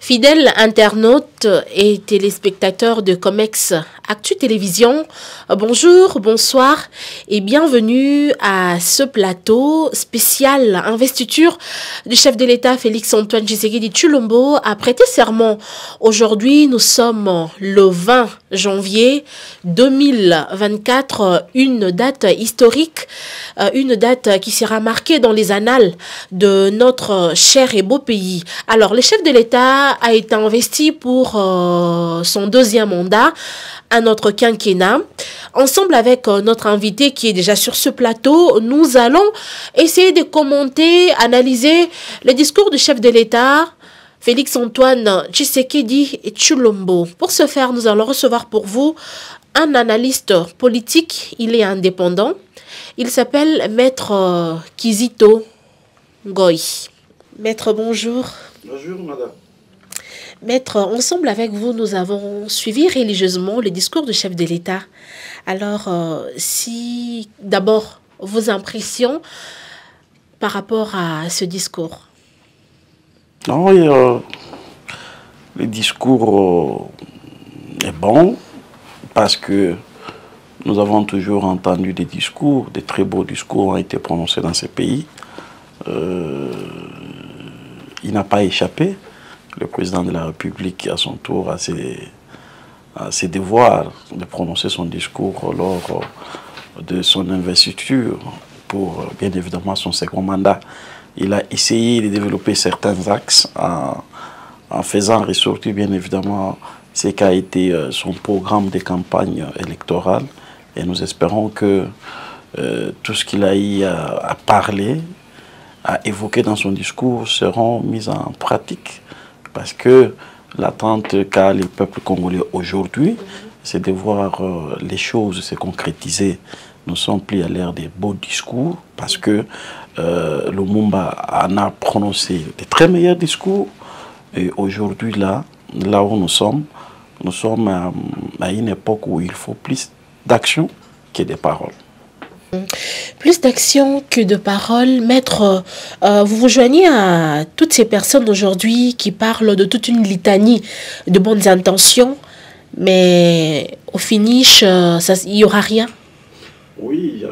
Fidèles internautes et téléspectateurs de Comex Actu Télévision, bonjour, bonsoir et bienvenue à ce plateau spécial investiture du chef de l'État Félix-Antoine Tshisekedi Tshilombo a prêté serment. Aujourd'hui, nous sommes le 20 janvier 2024, une date historique, une date qui sera marquée dans les annales de notre cher et beau pays. Alors, le chef de l'État a été investi pour son deuxième mandat à notre quinquennat. Ensemble avec notre invité qui est déjà sur ce plateau, nous allons essayer de commenter, analyser le discours du chef de l'État, Félix-Antoine Tshisekedi Tshilombo. Pour ce faire, nous allons recevoir pour vous un analyste politique. Il est indépendant. Il s'appelle Maître Kizito Ngoyi. Maître, bonjour. Bonjour, madame. Maître, ensemble avec vous, nous avons suivi religieusement le discours du chef de l'État. Alors, si d'abord vos impressions par rapport à ce discours. Non, le discours est bon parce que nous avons toujours entendu des discours, des très beaux discours ont été prononcés dans ces pays. Il n'a pas échappé. Le président de la République, à son tour, a ses devoirs de prononcer son discours lors de son investiture pour, bien évidemment, son second mandat. Il a essayé de développer certains axes en faisant ressortir, bien évidemment, ce qu'a été son programme de campagne électorale. Et nous espérons que tout ce qu'il a eu à parler, à évoquer dans son discours, seront mis en pratique. Parce que l'attente qu'a le peuple congolais aujourd'hui, c'est de voir les choses se concrétiser. Nous ne sommes plus à l'ère des beaux discours, parce que Lumumba en a prononcé de très meilleurs discours. Et aujourd'hui, là où nous sommes à une époque où il faut plus d'action que de paroles. Plus d'action que de paroles. Maître, vous vous joignez à toutes ces personnes aujourd'hui qui parlent de toute une litanie de bonnes intentions, mais au finish, il n'y aura rien. Oui,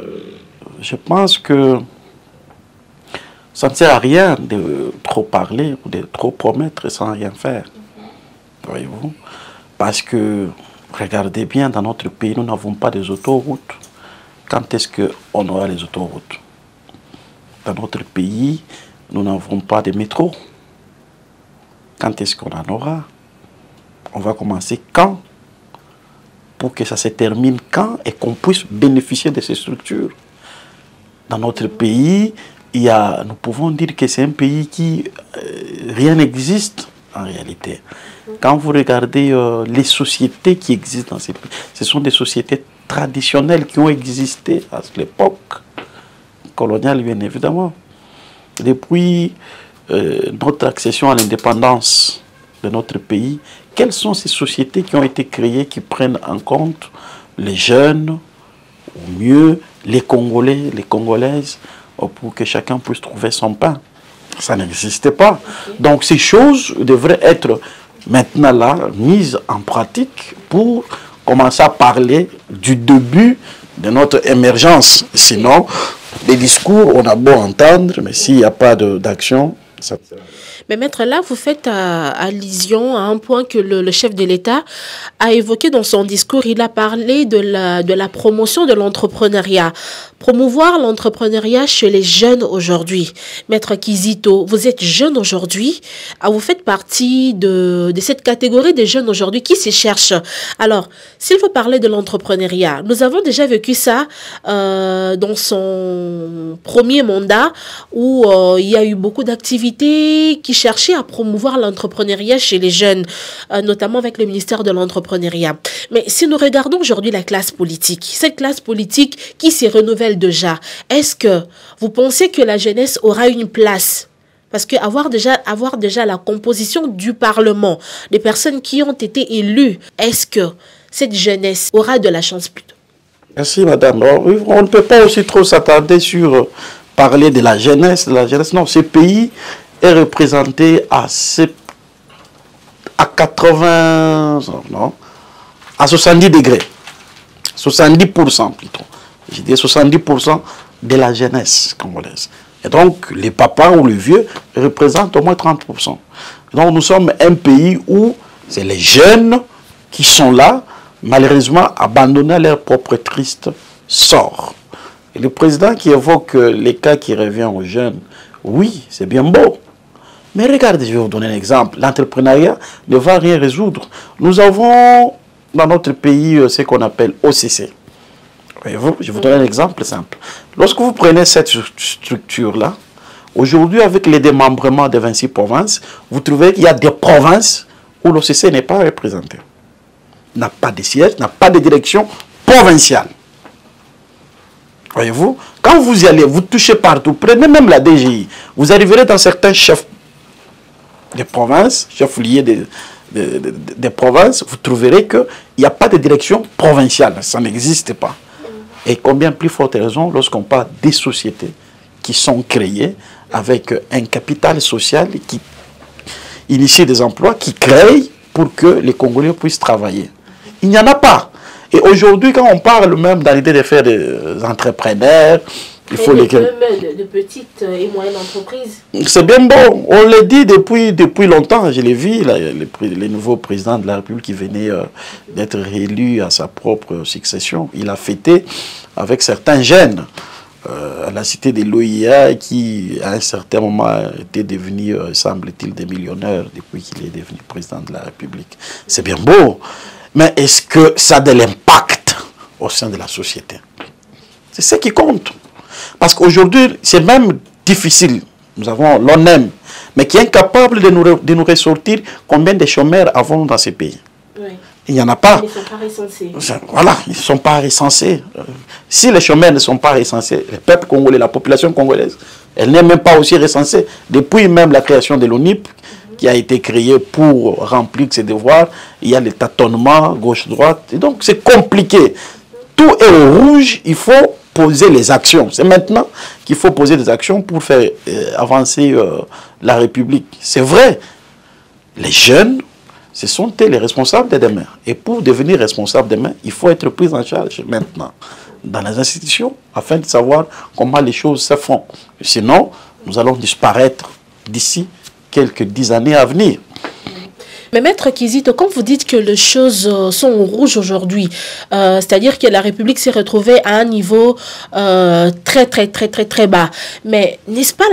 je pense que ça ne sert à rien de trop parler ou de trop promettre sans rien faire. Voyez-vous? Parce que, regardez bien, dans notre pays, nous n'avons pas des autoroutes. Quand est-ce qu'on aura les autoroutes? Dans notre pays, nous n'avons pas de métro. Quand est-ce qu'on en aura? On va commencer quand? Pour que ça se termine quand et qu'on puisse bénéficier de ces structures. Dans notre pays, nous pouvons dire que c'est un pays qui rien n'existe en réalité. Quand vous regardez les sociétés qui existent dans ces pays, ce sont des sociétés traditionnelles qui ont existé à l'époque coloniale, bien évidemment. Depuis notre accession à l'indépendance de notre pays, quelles sont ces sociétés qui ont été créées, qui prennent en compte les jeunes, ou mieux les Congolais, les Congolaises, pour que chacun puisse trouver son pain? Ça n'existait pas. Donc ces choses devraient être maintenant là, mises en pratique pour commencer à parler du début de notre émergence. Sinon, les discours, on a beau entendre, mais s'il n'y a pas d'action, ça... Mais maître, là, vous faites allusion à un point que le chef de l'État a évoqué dans son discours. Il a parlé de la promotion de l'entrepreneuriat. Promouvoir l'entrepreneuriat chez les jeunes aujourd'hui. Maître Kizito, vous êtes jeune aujourd'hui. Vous faites partie de cette catégorie des jeunes aujourd'hui qui se cherchent. Alors, s'il faut parler de l'entrepreneuriat, nous avons déjà vécu ça dans son premier mandat où il y a eu beaucoup d'activités qui cherchaient à promouvoir l'entrepreneuriat chez les jeunes, notamment avec le ministère de l'entrepreneuriat. Mais si nous regardons aujourd'hui la classe politique, cette classe politique qui se renouvelle déjà, est-ce que vous pensez que la jeunesse aura une place? Parce qu'avoir déjà la composition du Parlement, des personnes qui ont été élues, est-ce que cette jeunesse aura de la chance plutôt? Merci madame. On ne peut pas aussi trop s'attarder sur parler de la jeunesse. Non, ce pays est représenté à à 80, non, à 70 degrés. 70% plutôt. Je dis 70% de la jeunesse congolaise. Et donc, les papas ou les vieux représentent au moins 30%. Donc, nous sommes un pays où c'est les jeunes qui sont là, malheureusement abandonnés à leur propre triste sort. Et le président qui évoque les cas qui reviennent aux jeunes, oui, c'est bien beau. Mais regardez, je vais vous donner un exemple. L'entrepreneuriat ne va rien résoudre. Nous avons dans notre pays ce qu'on appelle OCC. Voyez-vous, je vous donne un exemple simple. Lorsque vous prenez cette structure-là, aujourd'hui, avec les démembrements de 26 provinces, vous trouvez qu'il y a des provinces où l'OCC n'est pas représenté. N'a pas de siège, n'a pas de direction provinciale. Voyez-vous, quand vous y allez, vous touchez partout, prenez même la DGI, vous arriverez dans certains chefs de provinces, chefs liés des provinces, vous trouverez qu'il n'y a pas de direction provinciale, ça n'existe pas. Et combien plus forte raison lorsqu'on parle des sociétés qui sont créées avec un capital social qui initie des emplois, qui créent pour que les Congolais puissent travailler. Il n'y en a pas. Et aujourd'hui, quand on parle même dans l'idée de faire des entrepreneurs, il faut les... de petites et moyennes entreprises. C'est bien beau. On le dit depuis longtemps. Je l'ai vu, le nouveau président de la République qui venait d'être réélu à sa propre succession. Il a fêté avec certains jeunes à la cité de l'OIA qui, à un certain moment, était devenu, semble-t-il, des millionnaires depuis qu'il est devenu président de la République. C'est bien beau. Mais est-ce que ça a de l'impact au sein de la société? C'est ce qui compte. Parce qu'aujourd'hui, c'est même difficile. Nous avons l'ONEM, mais qui est incapable de nous ressortir combien de chômeurs avons dans ces pays. Oui. Il n'y en a pas. Ils ne sont pas recensés. Voilà, ils ne sont pas recensés. Si les chômeurs ne sont pas recensés, le peuple congolais, la population congolaise, elle n'est même pas aussi recensée. Depuis même la création de l'ONIP, qui a été créée pour remplir ses devoirs, il y a les tâtonnements gauche-droite. Et donc, c'est compliqué. Tout est au rouge, il faut poser les actions. C'est maintenant qu'il faut poser des actions pour faire avancer la République. C'est vrai, les jeunes, ce sont les responsables de demain. Et pour devenir responsable demain, il faut être pris en charge maintenant dans les institutions afin de savoir comment les choses se font. Sinon, nous allons disparaître d'ici quelques 10 années à venir. Mais Maître Kizito, quand vous dites que les choses sont au rouge aujourd'hui, c'est-à-dire que la République s'est retrouvée à un niveau très bas. Mais n'est-ce pas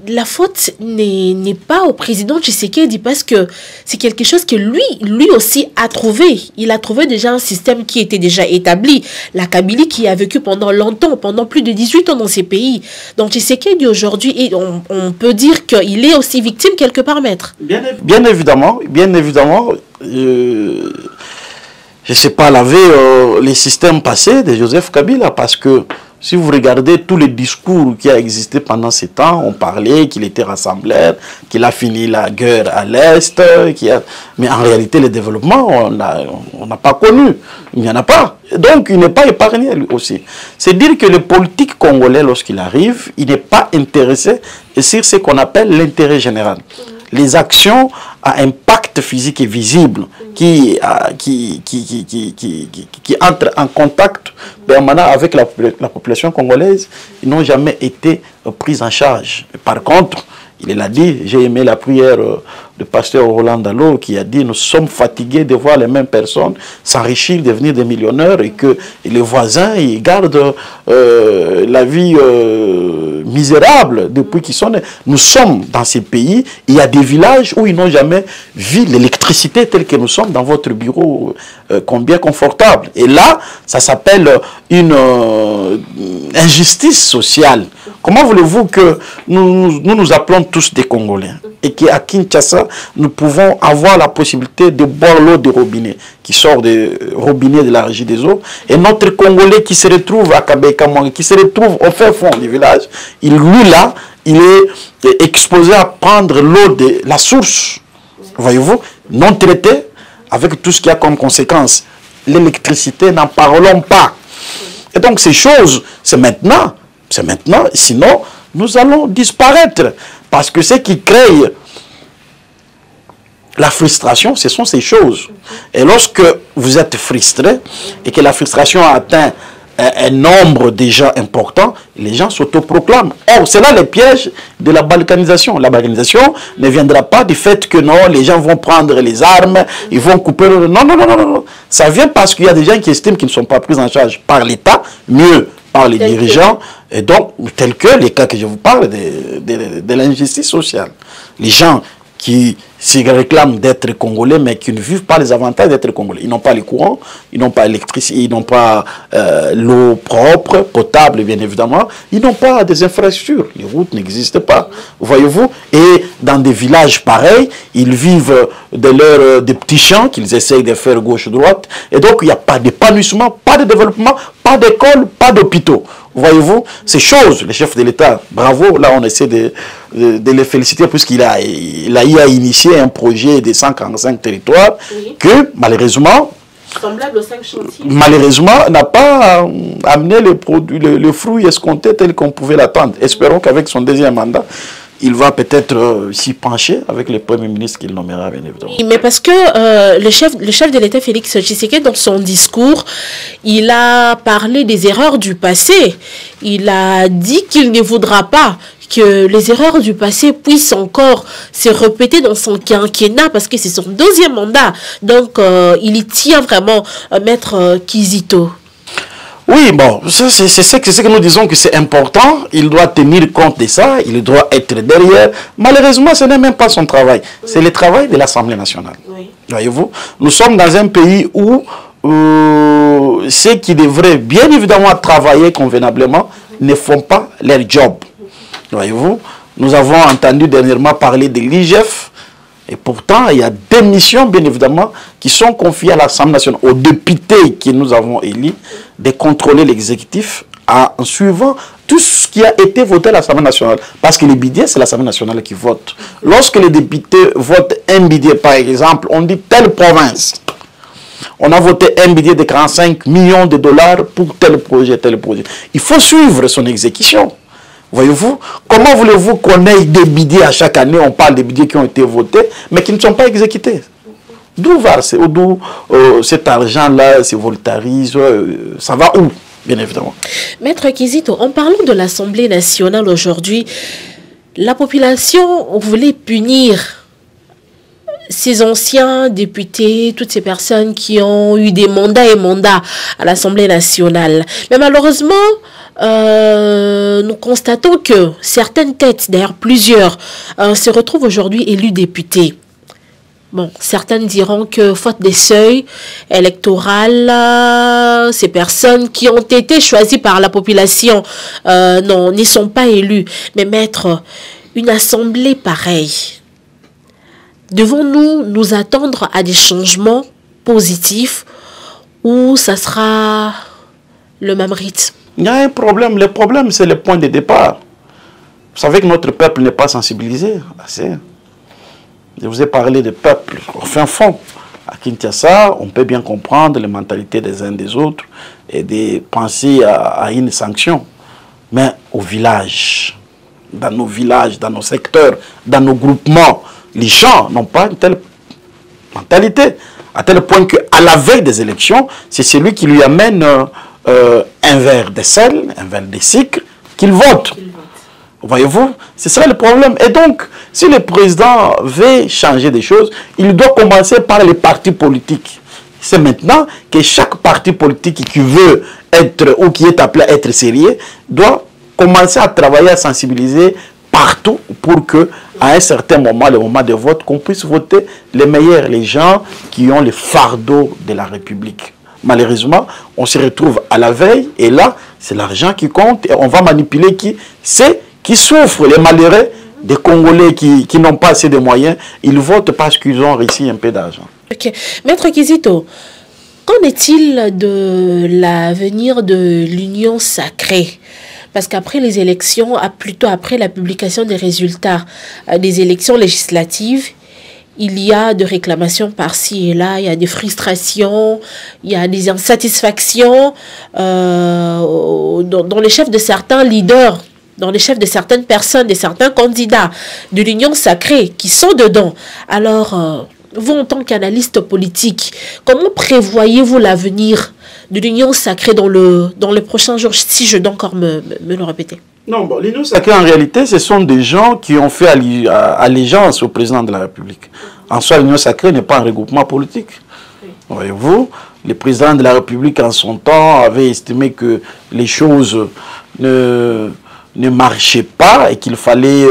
la faute n'est pas au président Tshisekedi, parce que c'est quelque chose que lui aussi a trouvé. Il a trouvé déjà un système qui était déjà établi. La Kabylie qui a vécu pendant longtemps, pendant plus de 18 ans dans ces pays. Donc Tshisekedi aujourd'hui, on peut dire qu'il est aussi victime quelque part, Maître. Bien évidemment, je ne sais pas laver les systèmes passés de Joseph Kabila, parce que si vous regardez tous les discours qui a existé pendant ces temps, on parlait qu'il était rassembleur, qu'il a fini la guerre à l'Est, mais en réalité le développement, on n'a pas connu, il n'y en a pas. Donc il n'est pas épargné lui aussi. C'est dire que le politique congolais, lorsqu'il arrive, il n'est pas intéressé sur ce qu'on appelle l'intérêt général. Les actions à impact physique et visible qui entrent en contact permanent avec la population congolaise, ils n'ont jamais été pris en charge. Par contre, il l'a dit, j'ai aimé la prière du pasteur Roland Dallot qui a dit: nous sommes fatigués de voir les mêmes personnes s'enrichir, devenir des millionnaires, et que les voisins ils gardent la vie misérable depuis qu'ils sont nés. Nous sommes dans ces pays, il y a des villages où ils n'ont jamais vu l'électricité telle que nous sommes dans votre bureau, combien confortable. Et là, ça s'appelle une injustice sociale. Comment voulez-vous que nous appelons tous des Congolais et qu'à Kinshasa, nous pouvons avoir la possibilité de boire l'eau des robinets qui sort des robinets de la régie des eaux, et notre Congolais qui se retrouve à Kabeka-Mouanga, qui se retrouve au fin fond du village, lui là, il est exposé à prendre l'eau de la source, voyez-vous, non traitée, avec tout ce qu'il y a comme conséquence. L'électricité, n'en parlons pas. Et donc ces choses, c'est maintenant, sinon nous allons disparaître. Parce que ce qui crée La frustration, ce sont ces choses. Et lorsque vous êtes frustré et que la frustration atteint un nombre déjà important, les gens s'autoproclament. Or, c'est là le piège de la balkanisation. La balkanisation ne viendra pas du fait que non, les gens vont prendre les armes, ils vont couper... Non, non, non, non, non. Ça vient parce qu'il y a des gens qui estiment qu'ils ne sont pas pris en charge par l'État, mieux par les dirigeants, et donc, tel que les cas que je vous parle de l'injustice sociale. Les gens qui se réclament d'être congolais, mais qui ne vivent pas les avantages d'être congolais. Ils n'ont pas les courants, ils n'ont pas l'électricité, ils n'ont pas l'eau propre, potable, bien évidemment. Ils n'ont pas des infrastructures. Les routes n'existent pas. Voyez-vous? Et dans des villages pareils, ils vivent des petits champs qu'ils essayent de faire gauche-droite. Et donc, il n'y a pas d'épanouissement, pas de développement, pas d'école, pas d'hôpitaux. Voyez-vous, ces choses, le chef de l'État, bravo, là on essaie de les féliciter puisqu'il a initié un projet de 145 territoires que malheureusement, semblable aux 5 chantiers, malheureusement n'a pas amené le fruit escompté tel qu'on pouvait l'attendre. Espérons qu'avec son deuxième mandat, il va peut-être s'y pencher avec le Premier ministre qu'il nommera, bien évidemment. Oui, mais parce que le chef de l'État, Félix Tshisekedi, dans son discours, il a parlé des erreurs du passé. Il a dit qu'il ne voudra pas que les erreurs du passé puissent encore se répéter dans son quinquennat, parce que c'est son deuxième mandat. Donc, il y tient vraiment, Maître Kizito. Oui, bon, c'est ce que nous disons que c'est important. Il doit tenir compte de ça, il doit être derrière. Malheureusement, ce n'est même pas son travail. C'est le travail de l'Assemblée nationale. Oui. Voyez-vous, nous sommes dans un pays où ceux qui devraient bien évidemment travailler convenablement ne font pas leur job. Voyez-vous, nous avons entendu dernièrement parler de l'IGF. Et pourtant, il y a des missions, bien évidemment, qui sont confiées à l'Assemblée nationale, aux députés que nous avons élus, de contrôler l'exécutif en suivant tout ce qui a été voté à l'Assemblée nationale. Parce que les budgets, c'est l'Assemblée nationale qui vote. Lorsque les députés votent un budget, par exemple, on dit telle province. On a voté un budget de 45 millions de dollars pour tel projet, tel projet. Il faut suivre son exécution. Voyez-vous, comment voulez-vous qu'on ait des budgets à chaque année? On parle des budgets qui ont été votés, mais qui ne sont pas exécutés. D'où va cet argent-là, se voltarise, ça va où, bien évidemment? Maître Kizito, en parlant de l'Assemblée nationale aujourd'hui, la population voulait punir ces anciens députés, toutes ces personnes qui ont eu des mandats et mandats à l'Assemblée nationale. Mais malheureusement, nous constatons que certaines têtes, d'ailleurs plusieurs, se retrouvent aujourd'hui élus députés. Bon, certaines diront que faute des seuils électoraux, ces personnes qui ont été choisies par la population non, n'y sont pas élues. Mais maître, une assemblée pareille, devons-nous nous attendre à des changements positifs ou ça sera le même rythme? Il y a un problème. Le problème, c'est le point de départ. Vous savez que notre peuple n'est pas sensibilisé assez. Je vous ai parlé de peuple au fin fond. À Kinshasa, on peut bien comprendre les mentalités des uns des autres et de penser à une sanction. Mais au village, dans nos villages, dans nos secteurs, dans nos groupements, les gens n'ont pas une telle mentalité. À tel point qu'à la veille des élections, c'est celui qui lui amène un verre de sel, un verre de sucre, qu'il vote. Voyez-vous, c'est ça le problème. Et donc, si le président veut changer des choses, il doit commencer par les partis politiques. C'est maintenant que chaque parti politique qui veut être ou qui est appelé à être sérieux doit commencer à travailler, à sensibiliser partout pour que, à un certain moment, le moment de vote, qu'on puisse voter les meilleurs, les gens qui ont le fardeau de la République. Malheureusement, on se retrouve à la veille et là, c'est l'argent qui compte et on va manipuler qui souffrent, les malheureux, des Congolais qui n'ont pas assez de moyens. Ils votent parce qu'ils ont réussi un peu d'argent. Ok. Maître Kizito, qu'en est-il de l'avenir de l'Union sacrée? Parce qu'après les élections, plutôt après la publication des résultats des élections législatives, il y a des réclamations par-ci et là, il y a des frustrations, il y a des insatisfactions dans les chefs de certains leaders, dans les chefs de certaines personnes, de certains candidats de l'Union sacrée qui sont dedans. Alors, vous en tant qu'analyste politique, comment prévoyez-vous l'avenir de l'Union sacrée dans les prochains jours, si je dois encore me le répéter? Non, bon, l'Union sacrée, en réalité, ce sont des gens qui ont fait allégeance au président de la République. En soi, l'Union sacrée n'est pas un regroupement politique. Voyez-vous, le président de la République, en son temps, avait estimé que les choses ne marchaient pas et qu'il fallait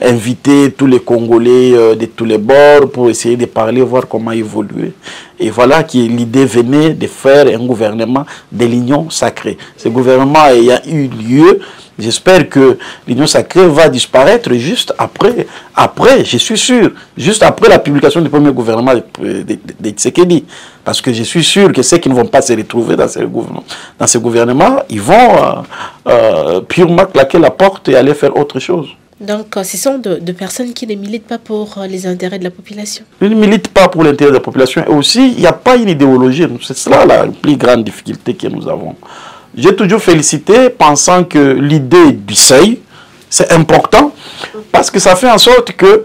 inviter tous les Congolais de tous les bords pour essayer de parler, voir comment évoluer. Et voilà que l'idée venait de faire un gouvernement de l'Union sacrée. Ce gouvernement ayant eu lieu, j'espère que l'Union sacrée va disparaître juste après, je suis sûr, juste après la publication du premier gouvernement de Tshisekedi. Parce que je suis sûr que ceux qui ne vont pas se retrouver dans ce gouvernement, ils vont purement claquer la porte et aller faire autre chose. Donc, ce sont de personnes qui ne militent pas pour les intérêts de la population. Ils ne militent pas pour l'intérêt de la population. Et aussi, il n'y a pas une idéologie. C'est cela la plus grande difficulté que nous avons. J'ai toujours félicité pensant que l'idée du seuil, c'est important parce que ça fait en sorte que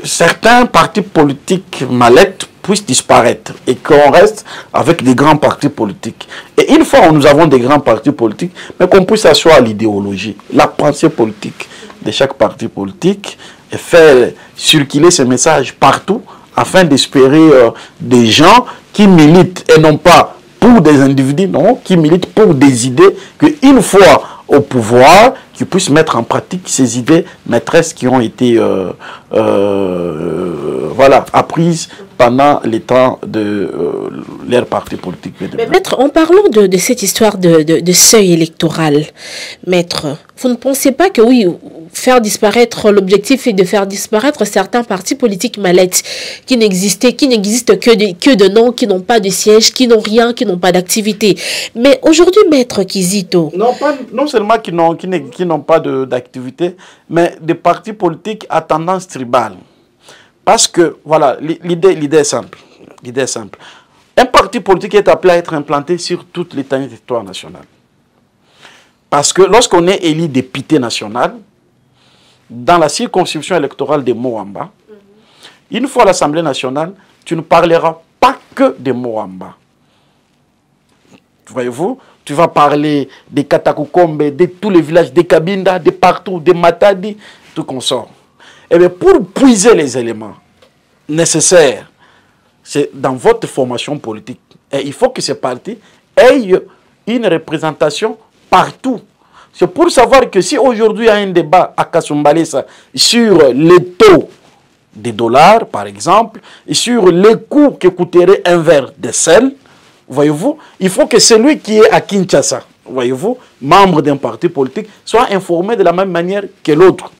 certains partis politiques mallettes puissent disparaître et qu'on reste avec des grands partis politiques. Et une fois où nous avons des grands partis politiques, mais qu'on puisse asseoir l'idéologie, la pensée politique de chaque parti politique et faire circuler ce message partout afin d'espérer des gens qui militent et non pas pour des individus, non, qui militent pour des idées, qu'une fois au pouvoir, qu'ils puissent mettre en pratique ces idées maîtresses qui ont été voilà, apprises pendant les temps de leur parti politique. Mais maître, en parlant de cette histoire de seuil électoral, maître, vous ne pensez pas que oui, faire disparaître, l'objectif est de faire disparaître certains partis politiques mallettes qui n'existent que de noms, qui n'ont pas de siège, qui n'ont rien, qui n'ont pas d'activité. Mais aujourd'hui, maître Kizito... Non seulement qui n'ont pas d'activité, mais des partis politiques à tendance tribale. Parce que, voilà, l'idée est simple. L'idée est simple. Un parti politique est appelé à être implanté sur toute l'étendue du territoire national. Parce que lorsqu'on est élu député national, dans la circonscription électorale de Moamba, une fois à l'Assemblée nationale, tu ne parleras pas que de Moamba. Voyez-vous, tu vas parler des Katakukombe, de tous les villages, des Kabinda, de partout, de Matadi, tout consort. Et bien, pour puiser les éléments nécessaires, c'est dans votre formation politique. Et il faut que ces partis aient une représentation partout. C'est pour savoir que si aujourd'hui il y a un débat à Kasumbalesa sur les taux des dollars, par exemple, et sur les coûts que coûterait un verre de sel, voyez-vous, il faut que celui qui est à Kinshasa, voyez-vous, membre d'un parti politique, soit informé de la même manière que l'autre.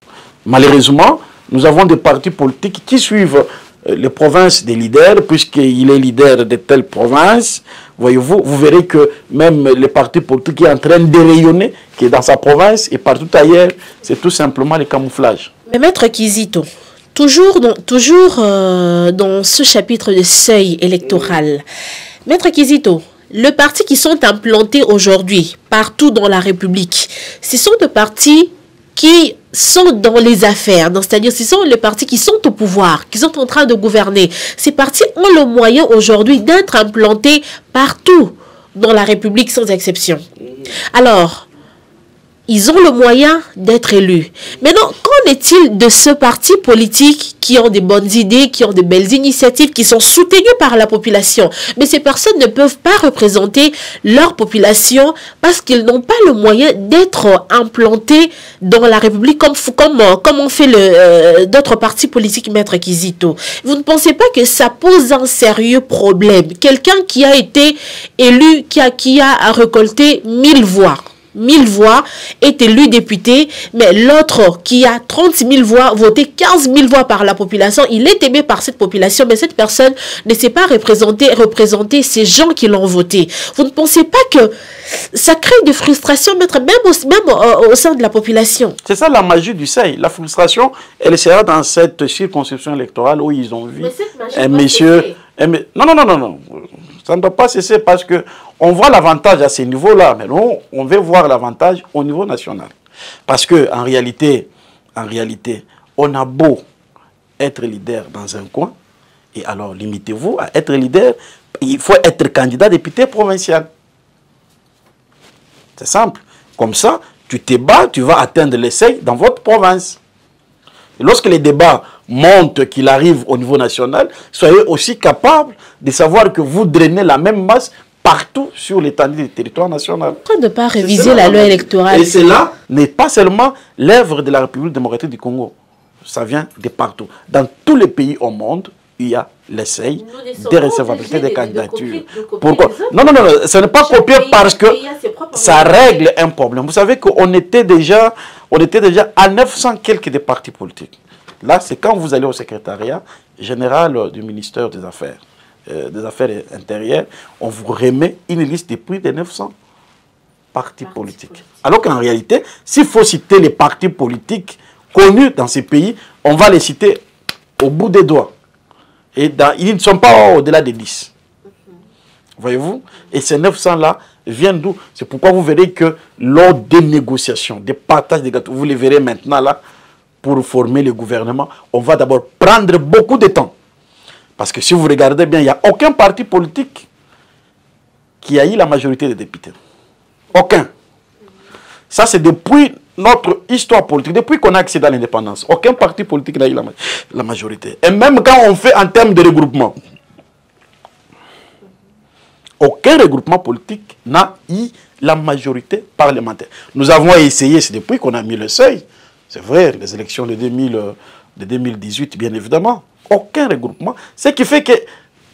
Malheureusement, nous avons des partis politiques qui suivent les provinces des leaders, puisqu'il est leader de telle province. Voyez-vous, vous verrez que même les partis politiques qui sont en train de rayonner, qui est dans sa province et partout ailleurs, c'est tout simplement le camouflage. Mais maître Kizito, toujours dans ce chapitre de seuil électoral, maître Kizito, les partis qui sont implantés aujourd'hui partout dans la République, ce sont des partis qui sont dans les affaires, c'est-à-dire ce sont les partis qui sont au pouvoir, qui sont en train de gouverner. Ces partis ont le moyen aujourd'hui d'être implantés partout dans la République sans exception. Alors, ils ont le moyen d'être élus. Maintenant, qu'en est-il de ce parti politique qui ont des bonnes idées, qui ont de belles initiatives, qui sont soutenus par la population? Mais ces personnes ne peuvent pas représenter leur population parce qu'ils n'ont pas le moyen d'être implantés dans la République comme on fait d'autres partis politiques, maître Kizito. Vous ne pensez pas que ça pose un sérieux problème? Quelqu'un qui a été élu, qui a récolté 1000 voix. 1000 voix est élu député, mais l'autre qui a 30 000 voix, voté 15 000 voix par la population, il est aimé par cette population, mais cette personne ne sait pas représenter ces gens qui l'ont voté. Vous ne pensez pas que ça crée des frustrations, même au sein de la population? C'est ça la magie du seuil. La frustration, elle sera dans cette circonscription électorale où ils ont vu un monsieur... Non. Ça ne doit pas cesser parce qu'on voit l'avantage à ce niveau-là, mais nous, on veut voir l'avantage au niveau national. Parce qu'en réalité, on a beau être leader dans un coin, Et alors, limitez-vous à être leader. Il faut être candidat député provincial. C'est simple. Comme ça, tu te bats, tu vas atteindre les seuils dans votre province. Et lorsque les débats montent, qu'il arrive au niveau national, soyez aussi capable de savoir que vous drainez la même masse partout sur l'étendue du territoire national. Pourquoi ne pas réviser la loi électorale? Et cela n'est pas seulement l'œuvre de la République démocratique du Congo. Ça vient de partout. Dans tous les pays au monde, il y a l'essai de recevabilité des candidatures. Pourquoi? Non, ce n'est pas copié parce que ça règle un problème. Vous savez qu'on était déjà à 900 quelques des partis politiques. Là, c'est quand vous allez au secrétariat général du ministère des Affaires intérieures, on vous remet une liste de prix de 900 partis politiques. Alors qu'en réalité, s'il faut citer les partis politiques connus dans ces pays, on va les citer au bout des doigts. Et ils ne sont pas au-delà des 10. Voyez-vous? Et ces 900-là viennent d'où? C'est pourquoi vous verrez que lors des négociations, des partages des gâteaux, vous les verrez maintenant là, pour former le gouvernement, on va d'abord prendre beaucoup de temps. Parce que si vous regardez bien, il n'y a aucun parti politique qui a eu la majorité des députés. Aucun. Ça, c'est depuis notre histoire politique, depuis qu'on a accédé à l'indépendance. Aucun parti politique n'a eu la majorité. Et même quand on fait en termes de regroupement, aucun regroupement politique n'a eu la majorité parlementaire. Nous avons essayé, c'est depuis qu'on a mis le seuil. C'est vrai, les élections de 2018, bien évidemment. Aucun regroupement. Ce qui fait que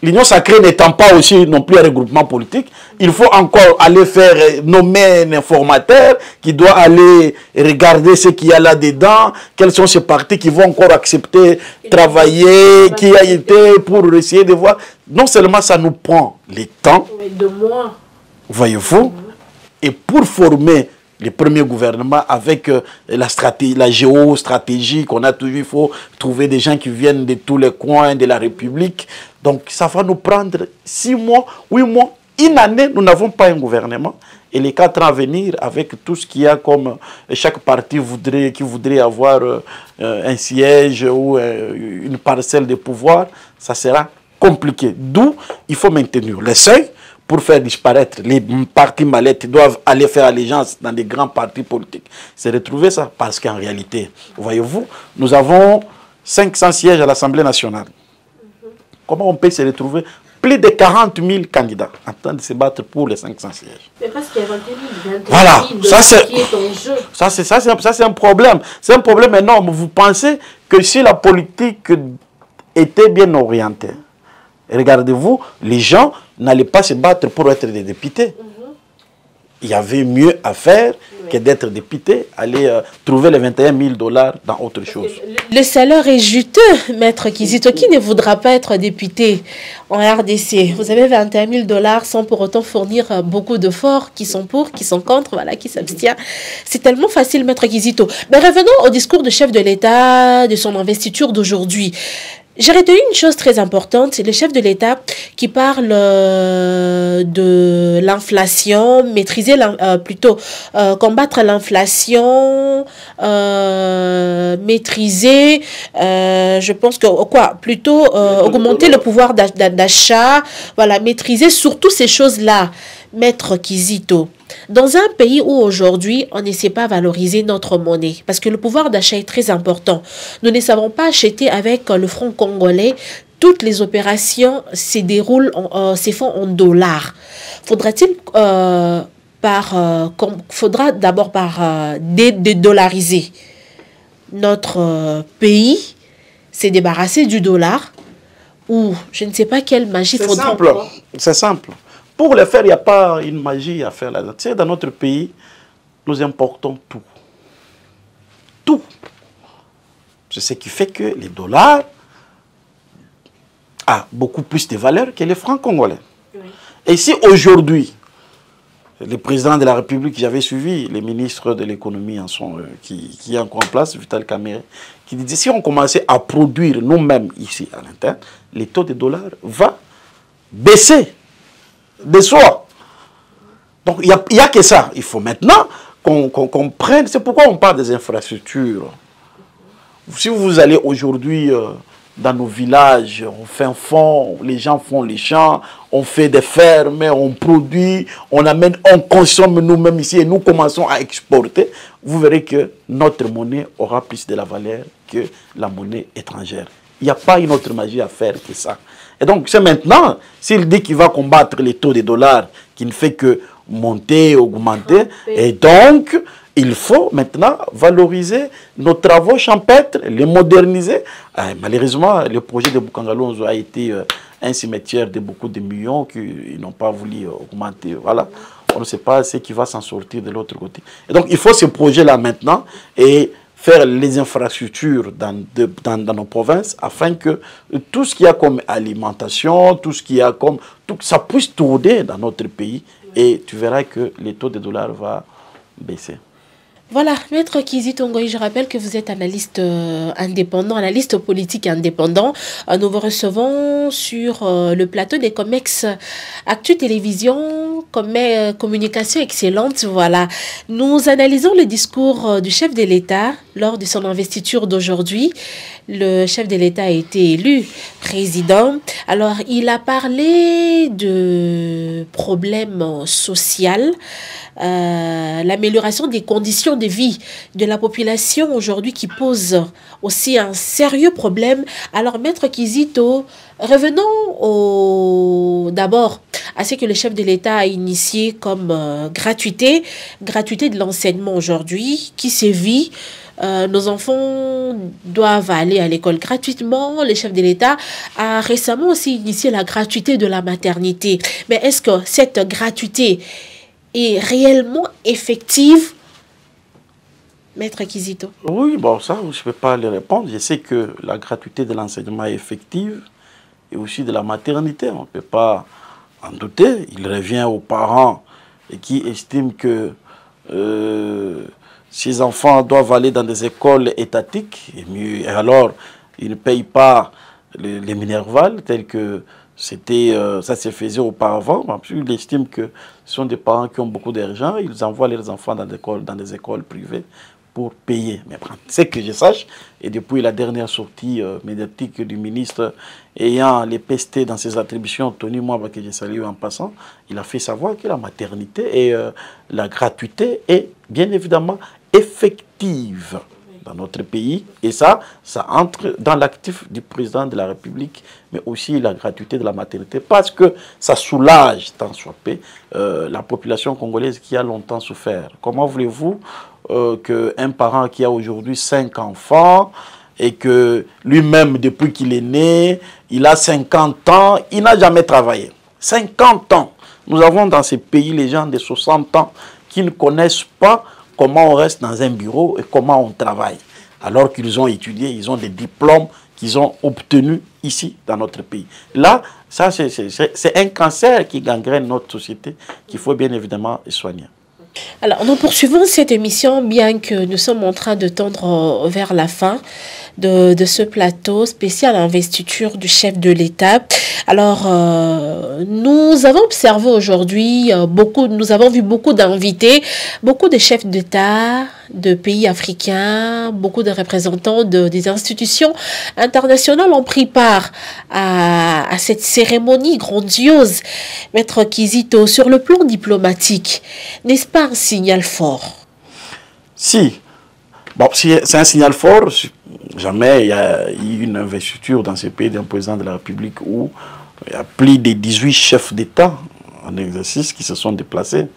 l'Union sacrée n'étant pas aussi non plus un regroupement politique, il faut encore aller faire nommer un informateur qui doit aller regarder ce qu'il y a là-dedans, quels sont ces partis qui vont encore accepter, travailler, qui a été pour essayer de voir. Non seulement ça nous prend le temps, de mois. Voyez-vous, et pour former le premier gouvernement avec la stratégie, la géostratégie qu'on a toujours, il faut trouver des gens qui viennent de tous les coins de la République. Donc ça va nous prendre 6 mois, 8 mois, une année, nous n'avons pas un gouvernement. Et les 4 ans à venir, avec tout ce qu'il y a comme chaque parti qui voudrait avoir un siège ou une parcelle de pouvoir, ça sera compliqué. D'où il faut maintenir les seuils. Pour faire disparaître les partis mallettes, doivent aller faire allégeance dans des grands partis politiques. C'est retrouver ça. Parce qu'en réalité, voyez-vous, nous avons 500 sièges à l'Assemblée nationale. Comment on peut se retrouver plus de 40 000 candidats en train de se battre pour les 500 sièges? Mais parce qu'il y a 21 000, voilà, ça c'est un problème. C'est un problème énorme. Vous pensez que si la politique était bien orientée, regardez-vous, les gens n'allaient pas se battre pour être des députés. Il y avait mieux à faire que d'être député, aller trouver les 21 000 $ dans autre chose. Le salaire est juteux, Maître Kizito. Qui ne voudra pas être député en RDC? Vous avez 21 000 $ sans pour autant fournir beaucoup d'efforts, qui sont pour, qui sont contre, voilà, qui s'abstient. C'est tellement facile, Maître Kizito. Mais revenons au discours du chef de l'État, de son investiture d'aujourd'hui. J'ai retenu une chose très importante, c'est le chef de l'État qui parle de l'inflation, maîtriser, combattre l'inflation, maîtriser, je pense que, plutôt augmenter le pouvoir d'achat, voilà, maîtriser surtout ces choses-là, Maître Kizito. Dans un pays où aujourd'hui, on ne sait pas valoriser notre monnaie, parce que le pouvoir d'achat est très important. Nous ne savons pas acheter avec le franc congolais. Toutes les opérations se font en dollars. Faudra d'abord dédollariser notre pays, se débarrasser du dollar, ou je ne sais pas quelle magie faudra. C'est simple. Pour le faire, il n'y a pas une magie à faire là-dedans. Tu sais, dans notre pays, nous importons tout. Tout. C'est ce qui fait que les dollars ont beaucoup plus de valeur que les francs congolais. Oui. Et si aujourd'hui, le président de la République, j'avais suivi les ministres de l'économie qui est encore en place, Vital Kamerhe, qui disait si on commençait à produire nous-mêmes ici à l'interne, les taux de dollars vont baisser. De soi. Donc, il n'y a que ça. Il faut maintenant qu'on prenne... C'est pourquoi on parle des infrastructures. Si vous allez aujourd'hui dans nos villages, on fait un fonds, les gens font les champs, on fait des fermes, on produit, on amène, on consomme nous-mêmes ici et nous commençons à exporter, vous verrez que notre monnaie aura plus de la valeur que la monnaie étrangère. Il n'y a pas une autre magie à faire que ça. Et donc, c'est maintenant, s'il dit qu'il va combattre les taux de dollars, qui ne fait que monter, augmenter, et donc, il faut maintenant valoriser nos travaux champêtres, les moderniser. Malheureusement, le projet de Bukangalonzo a été un cimetière de beaucoup de millions qui n'ont pas voulu augmenter. Voilà. On ne sait pas ce qui va s'en sortir de l'autre côté. Et donc, il faut ce projet-là maintenant et faire les infrastructures dans nos provinces afin que tout ce qu'il y a comme alimentation, tout ce qu'il y a comme... Tout, ça puisse tourner dans notre pays et tu verras que le taux de dollar va baisser. Voilà, Maître Kizito Ngoyi, je rappelle que vous êtes analyste indépendant, analyste politique indépendant. Nous vous recevons sur le plateau des Comex Actu Télévision, communication excellente. Voilà, nous analysons le discours du chef de l'État lors de son investiture d'aujourd'hui. Le chef de l'État a été élu président. Alors, il a parlé de problèmes sociaux, l'amélioration des conditions de vie de la population aujourd'hui qui pose aussi un sérieux problème. Alors, Maître Kizito, revenons d'abord à ce que le chef de l'État a initié comme gratuité de l'enseignement aujourd'hui qui sévit. Nos enfants doivent aller à l'école gratuitement. Le chef de l'État a récemment aussi initié la gratuité de la maternité. Mais est-ce que cette gratuité est réellement effective, Maître Kizito? Oui, bon, ça, je ne peux pas le répondre. Je sais que la gratuité de l'enseignement est effective et aussi de la maternité. On ne peut pas en douter. Il revient aux parents et qui estiment que ces enfants doivent aller dans des écoles étatiques. Et alors, ils ne payent pas les Minerval tels que ça se faisait auparavant. Ils estiment que ce sont des parents qui ont beaucoup d'argent. Ils envoient leurs enfants dans des écoles privées pour payer. Mais c'est que je sache, et depuis la dernière sortie médiatique du ministre ayant les pestés dans ses attributions, Tony Mwaba, que je salue en passant, il a fait savoir que la maternité et la gratuité est bien évidemment effective dans notre pays. Et ça entre dans l'actif du président de la République, mais aussi la gratuité de la maternité, parce que ça soulage, tant soit peu, la population congolaise qui a longtemps souffert. Comment voulez-vous qu'un parent qui a aujourd'hui 5 enfants, et que lui-même, depuis qu'il est né, il a 50 ans, il n'a jamais travaillé. 50 ans. Nous avons dans ces pays les gens de 60 ans qui ne connaissent pas comment on reste dans un bureau et comment on travaille. Alors qu'ils ont étudié, ils ont des diplômes qu'ils ont obtenus ici, dans notre pays. Là, ça c'est un cancer qui gangrène notre société, qu'il faut bien évidemment soigner. Alors, nous poursuivons cette émission, bien que nous sommes en train de tendre vers la fin de ce plateau spécial investiture du chef de l'État. Alors, nous avons observé aujourd'hui nous avons vu beaucoup d'invités, beaucoup de chefs d'État de pays africains, beaucoup de représentants des institutions internationales ont pris part à cette cérémonie grandiose. Maître Kizito, sur le plan diplomatique, n'est-ce pas un signal fort? Si. Bon, c'est un signal fort. Jamais il y a eu une investiture dans ce pays d'un président de la République où il y a plus de 18 chefs d'État en exercice qui se sont déplacés.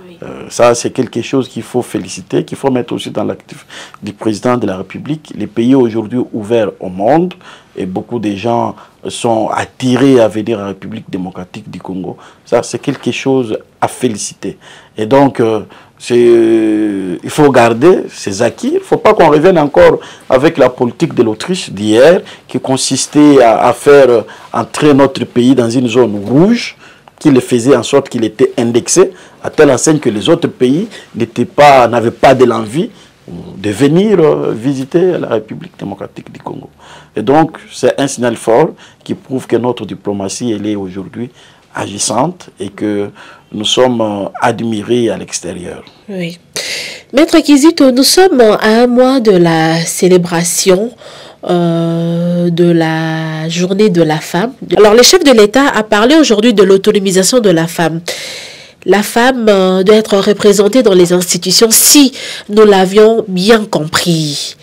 Oui. Ça, c'est quelque chose qu'il faut féliciter, qu'il faut mettre aussi dans l'actif du président de la République. Les pays aujourd'hui ouverts au monde et beaucoup de gens sont attirés à venir à la République démocratique du Congo. Ça, c'est quelque chose à féliciter. Et donc, il faut garder ces acquis. Il ne faut pas qu'on revienne encore avec la politique de l'Autriche d'hier qui consistait à faire entrer notre pays dans une zone rouge qui le faisait en sorte qu'il était indexé à telle enseigne que les autres pays n'avaient pas de l'envie de venir visiter la République démocratique du Congo. Et donc, c'est un signal fort qui prouve que notre diplomatie, elle est aujourd'hui agissante et que nous sommes admirés à l'extérieur. Oui. Maître Kizito, nous sommes à un mois de la célébration de la journée de la femme. Alors, le chef de l'État a parlé aujourd'hui de l'autonomisation de la femme. La femme doit être représentée dans les institutions si nous l'avions bien compris.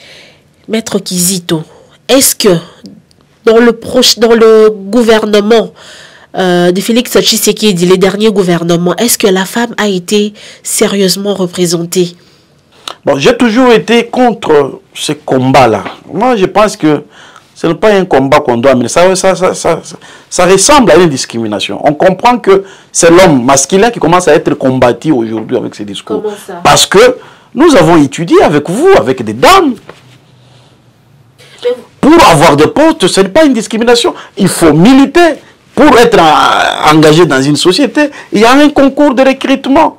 Maître Kizito, est-ce que dans le gouvernement de Félix Tshisekedi, les derniers gouvernements, est-ce que la femme a été sérieusement représentée? Bon, j'ai toujours été contre ce combat-là. Moi, je pense que ce n'est pas un combat qu'on doit mener. Ça ressemble à une discrimination. On comprend que c'est l'homme masculin qui commence à être combattu aujourd'hui avec ces discours. Comment ça? Parce que nous avons étudié avec vous, avec des dames. Pour avoir des postes, ce n'est pas une discrimination. Il faut militer. Pour être engagé dans une société, il y a un concours de recrutement.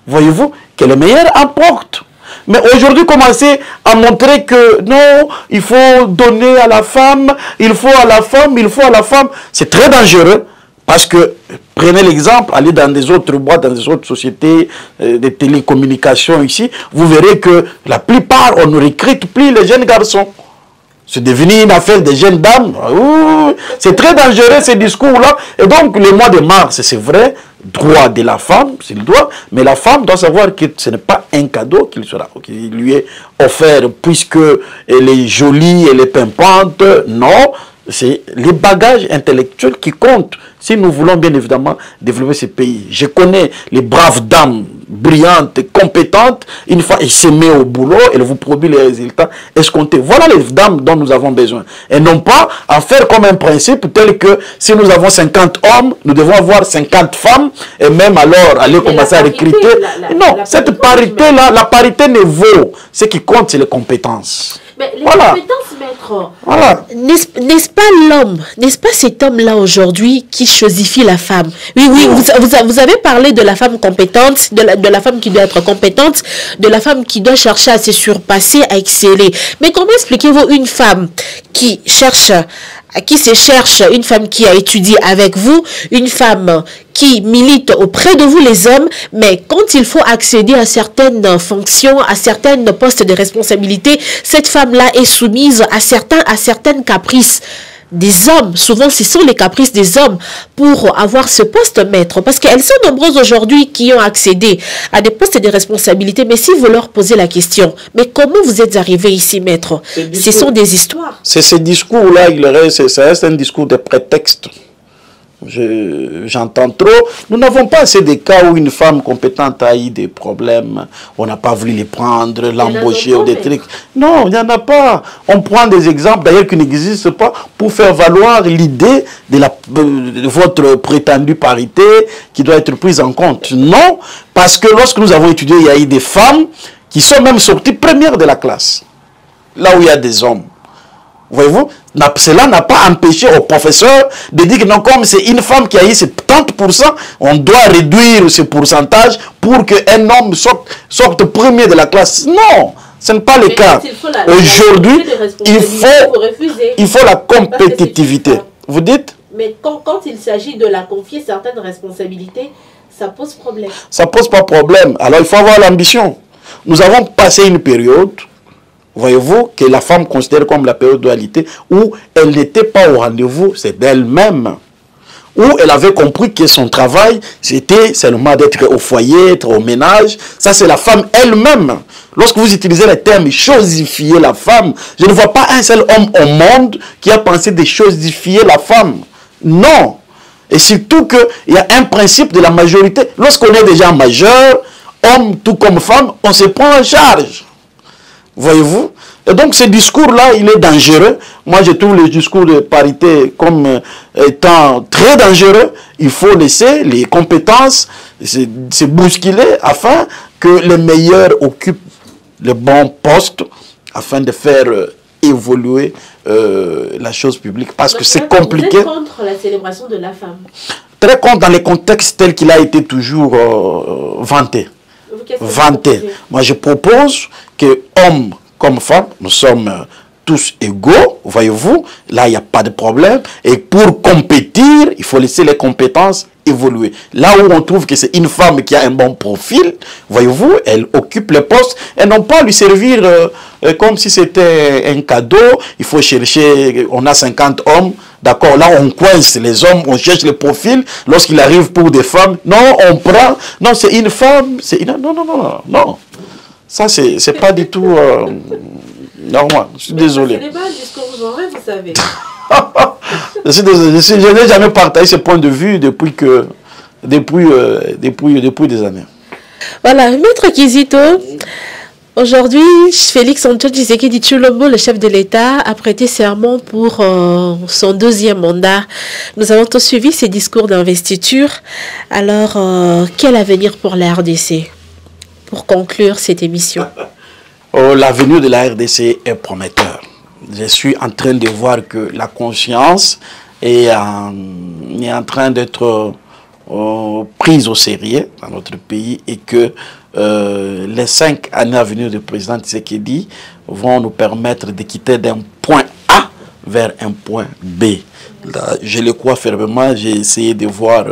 Voyez-vous, que le meilleur emporte. Mais aujourd'hui, commencer à montrer que non, il faut donner à la femme, il faut à la femme, il faut à la femme, c'est très dangereux. Parce que, prenez l'exemple, allez dans des autres boîtes, dans des autres sociétés de télécommunications ici, vous verrez que la plupart, on ne recrute plus les jeunes garçons. C'est devenu une affaire des jeunes dames. C'est très dangereux ces discours-là. Et donc, le mois de mars, c'est vrai, droit de la femme, c'est le droit, mais la femme doit savoir que ce n'est pas un cadeau qui lui est offert puisque elle est jolie, elle est pimpante. Non, c'est les bagages intellectuels qui comptent si nous voulons bien évidemment développer ce pays. Je connais les braves dames brillantes, compétentes, une fois elles se mettent au boulot, elles vous produisent les résultats escomptés. Voilà les dames dont nous avons besoin. Et non pas en faire comme un principe tel que si nous avons 50 hommes, nous devons avoir 50 femmes, et même alors aller commencer à recruter. Non, cette parité-là, la parité ne vaut. Ce qui compte, c'est les compétences. Mais les compétences, maître, voilà. N'est-ce pas l'homme, n'est-ce pas cet homme-là aujourd'hui qui chosifie la femme? Oui, oui, vous avez parlé de la femme compétente, de la femme qui doit être compétente, de la femme qui doit chercher à se surpasser, à exceller. Mais comment expliquez-vous une femme qui se cherche, une femme qui a étudié avec vous, une femme qui milite auprès de vous les hommes, mais quand il faut accéder à certaines fonctions, à certains postes de responsabilité, cette femme-là est soumise à certaines caprices des hommes. Souvent, ce sont les caprices des hommes pour avoir ce poste maître. Parce qu'elles sont nombreuses aujourd'hui qui ont accédé à des postes de responsabilité. Mais si vous leur posez la question, mais comment vous êtes arrivé ici, maître? Ce sont des histoires. C'est ce discours-là, ça reste un discours de prétexte. J'entends trop. Nous n'avons pas assez de cas où une femme compétente a eu des problèmes. On n'a pas voulu les prendre, l'embaucher ou des trucs. Non, il n'y en a pas. On prend des exemples d'ailleurs qui n'existent pas pour faire valoir l'idée de votre prétendue parité qui doit être prise en compte. Non, parce que lorsque nous avons étudié, il y a eu des femmes qui sont même sorties premières de la classe. Là où il y a des hommes. Voyez-vous, cela n'a pas empêché au professeur de dire que non, comme c'est une femme qui a eu 70%, on doit réduire ce pourcentage pour qu'un homme sorte premier de la classe. Non, ce n'est pas le cas. Aujourd'hui, il faut la compétitivité. Vous dites? Mais quand il s'agit de la confier certaines responsabilités, ça pose problème. Ça pose pas problème. Alors il faut avoir l'ambition. Nous avons passé une période, voyez-vous, que la femme considère comme la période de dualité, où elle n'était pas au rendez-vous, c'est d'elle-même. Où elle avait compris que son travail, c'était seulement d'être au foyer, être au ménage. Ça, c'est la femme elle-même. Lorsque vous utilisez le terme « chosifier la femme », je ne vois pas un seul homme au monde qui a pensé de chosifier la femme. Non. Et surtout qu'il y a un principe de la majorité. Lorsqu'on est déjà majeur, homme tout comme femme, on se prend en charge. Voyez-vous? Et donc ce discours-là, il est dangereux. Moi, je trouve le discours de parité comme étant très dangereux. Il faut laisser les compétences se bousculer afin que les meilleurs occupent le bon poste afin de faire évoluer la chose publique. Parce que c'est compliqué. Vous êtes contre la célébration de la femme? Très contre dans les contextes tels qu'il a été toujours vanté. Vanté. Moi, je propose que hommes comme femmes, nous sommes tous égaux, voyez-vous, là il n'y a pas de problème. Et pour compétir, il faut laisser les compétences évoluer. Là où on trouve que c'est une femme qui a un bon profil, voyez-vous, elle occupe le poste, et non pas lui servir comme si c'était un cadeau. Il faut chercher, on a 50 hommes, d'accord, là on coince les hommes, on cherche le profil, lorsqu'il arrive pour des femmes, non, on prend, non, c'est une femme, c'est une... Non, non, non, non, non. Ça, c'est pas du tout normal. Je suis désolé. Ce n'est pas un discours genré, vous savez. Je suis désolé. Je n'ai jamais partagé ce point de vue depuis des années. Voilà, Maître Kizito, aujourd'hui, Félix Antoine Tshisekedi Tshilombo, le chef de l'État, a prêté serment pour son 2e mandat. Nous avons tous suivi ses discours d'investiture. Alors, quel avenir pour la RDC pour conclure cette émission? L'avenir de la RDC est prometteur. Je suis en train de voir que la conscience est en train d'être prise au sérieux dans notre pays et que les 5 années à venir du président Tshisekedi vont nous permettre de quitter d'un point A vers un point B. Là, je le crois fermement, j'ai essayé de voir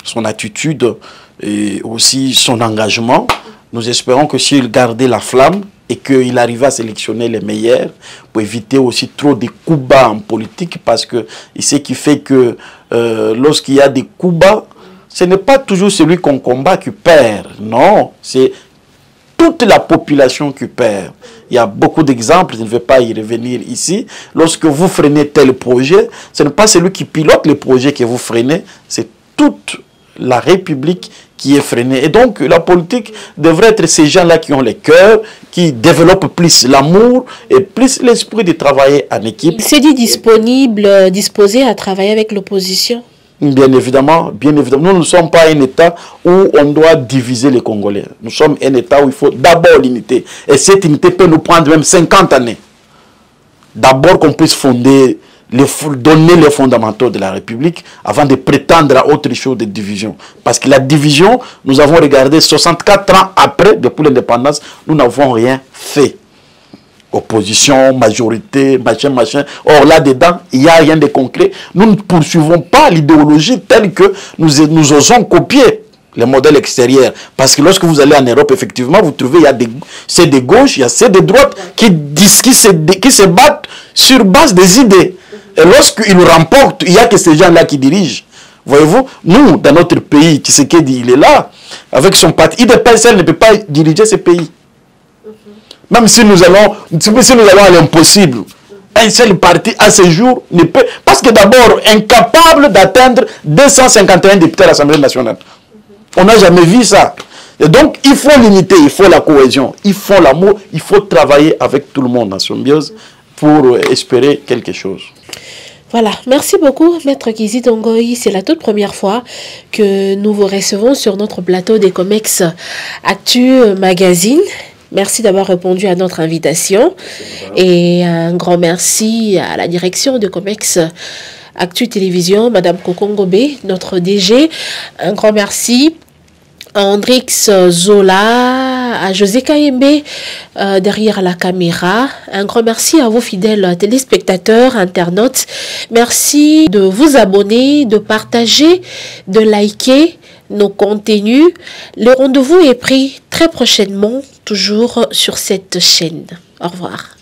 son attitude et aussi son engagement. Nous espérons que s'il gardait la flamme et qu'il arrivait à sélectionner les meilleurs pour éviter aussi trop de coups bas en politique, parce que ce qui fait que lorsqu'il y a des coups bas, ce n'est pas toujours celui qu'on combat qui perd, non, c'est toute la population qui perd. Il y a beaucoup d'exemples, je ne vais pas y revenir ici. Lorsque vous freinez tel projet, ce n'est pas celui qui pilote le projet que vous freinez, c'est toute la République qui est freinée. Et donc, la politique devrait être ces gens-là qui ont le cœur, qui développent plus l'amour et plus l'esprit de travailler en équipe. C'est dit disponible, disposé à travailler avec l'opposition? Bien évidemment, bien évidemment. Nous ne sommes pas un État où on doit diviser les Congolais. Nous sommes un État où il faut d'abord l'unité. Et cette unité peut nous prendre même 50 années. D'abord qu'on puisse fonder, donner les fondamentaux de la République avant de prétendre à autre chose de division. Parce que la division, nous avons regardé 64 ans après, depuis l'indépendance, nous n'avons rien fait. Opposition, majorité, machin. Or là-dedans, il n'y a rien de concret. Nous ne poursuivons pas l'idéologie telle que nous osons copier les modèles extérieurs. Parce que lorsque vous allez en Europe, effectivement, vous trouvez, il y a c'est de gauche, il y a c'est de droite qui se battent sur base des idées. Et lorsqu'ils remportent, il n'y a que ces gens-là qui dirigent. Voyez-vous, nous, dans notre pays, Tshisekedi, il est là, avec son parti. IDPS ne peut pas diriger ce pays. Même si nous allons à l'impossible, un seul parti à ce jour ne peut... Parce que d'abord, incapable d'atteindre 251 députés à l'Assemblée nationale. On n'a jamais vu ça. Et donc, il faut l'unité, il faut la cohésion, il faut l'amour, il faut travailler avec tout le monde en symbiose pour espérer quelque chose. Voilà, merci beaucoup Maître Kizito Ngoyi. C'est la toute première fois que nous vous recevons sur notre plateau des Comex Actu Magazine. Merci d'avoir répondu à notre invitation et un grand merci à la direction de Comex Actu Télévision, Madame Kokongobé, notre DG. Un grand merci à Andrix Zola, à José Kayembe derrière la caméra. Un grand merci à vos fidèles téléspectateurs, internautes. Merci de vous abonner, de partager, de liker nos contenus. Le rendez-vous est pris très prochainement, toujours sur cette chaîne. Au revoir.